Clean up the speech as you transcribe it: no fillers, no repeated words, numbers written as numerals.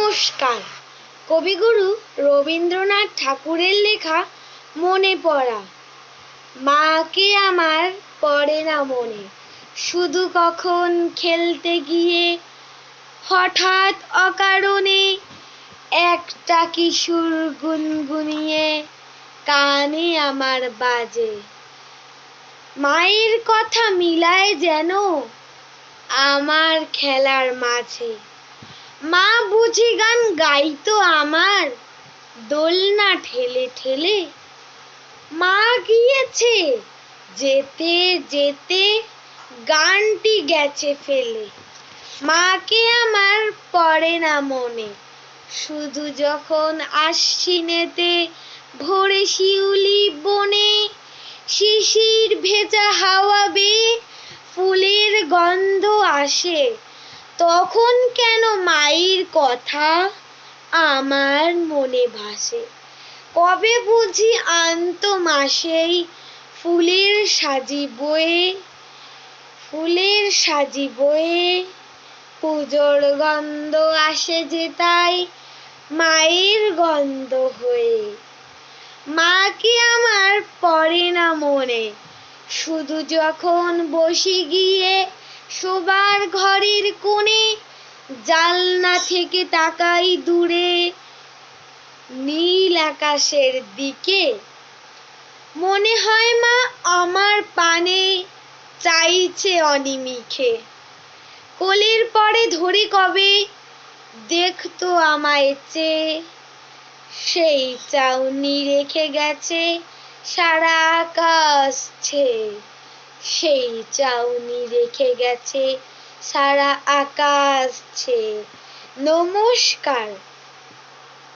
নমস্কার। কবিগুরু রবীন্দ্রনাথ ঠাকুরের লেখা মনে পড়া। মাকে আমার পড়ে না মনে, শুধু কখন খেলতে গিয়ে হঠাৎ অকারণে একটা কিশোর গুনগুনিয়ে কানে আমার বাজে। মায়ের কথা মিলায় যেন আমার খেলার মাঝে। মা বুঝি গান গাইতো আমার দোলনা ঠেলে ঠেলে। মা গিয়েছে যেতে যেতে গানটি গেছে ফেলে। মাকে আমার পড়ে না মনে, শুধু যখন আশ্বিনেতে ভোরে শিউলি বনে শিশির ভেজা হাওয়া বেয়ে ফুলের গন্ধ আসে, তখন কেন মায়ের কথা আমার মনে ভাসে। কবে বুঝি আনতো মাসেই ফুলের সাজি বয়ে পুজোর গন্ধ আসে যে তাই মায়ের গন্ধ হয়ে। মাকে আমার পড়ে না মনে, শুধু যখন বসে গিয়ে শোবার ঘরের কোণে জানলা থেকে তাকাই দূরে নীল আকাশের দিকে। মনে হয় মা আমার পানে চাইছে অনিমিষে। কোলের পরে ধরে কবে দেখতো আমায় চেয়ে, সেই চাউনি রেখে গেছে সারা আকাশ ছেয়ে। সেই চাউনি রেখে গেছে সারা আকাশ ছেয়ে। নমস্কার।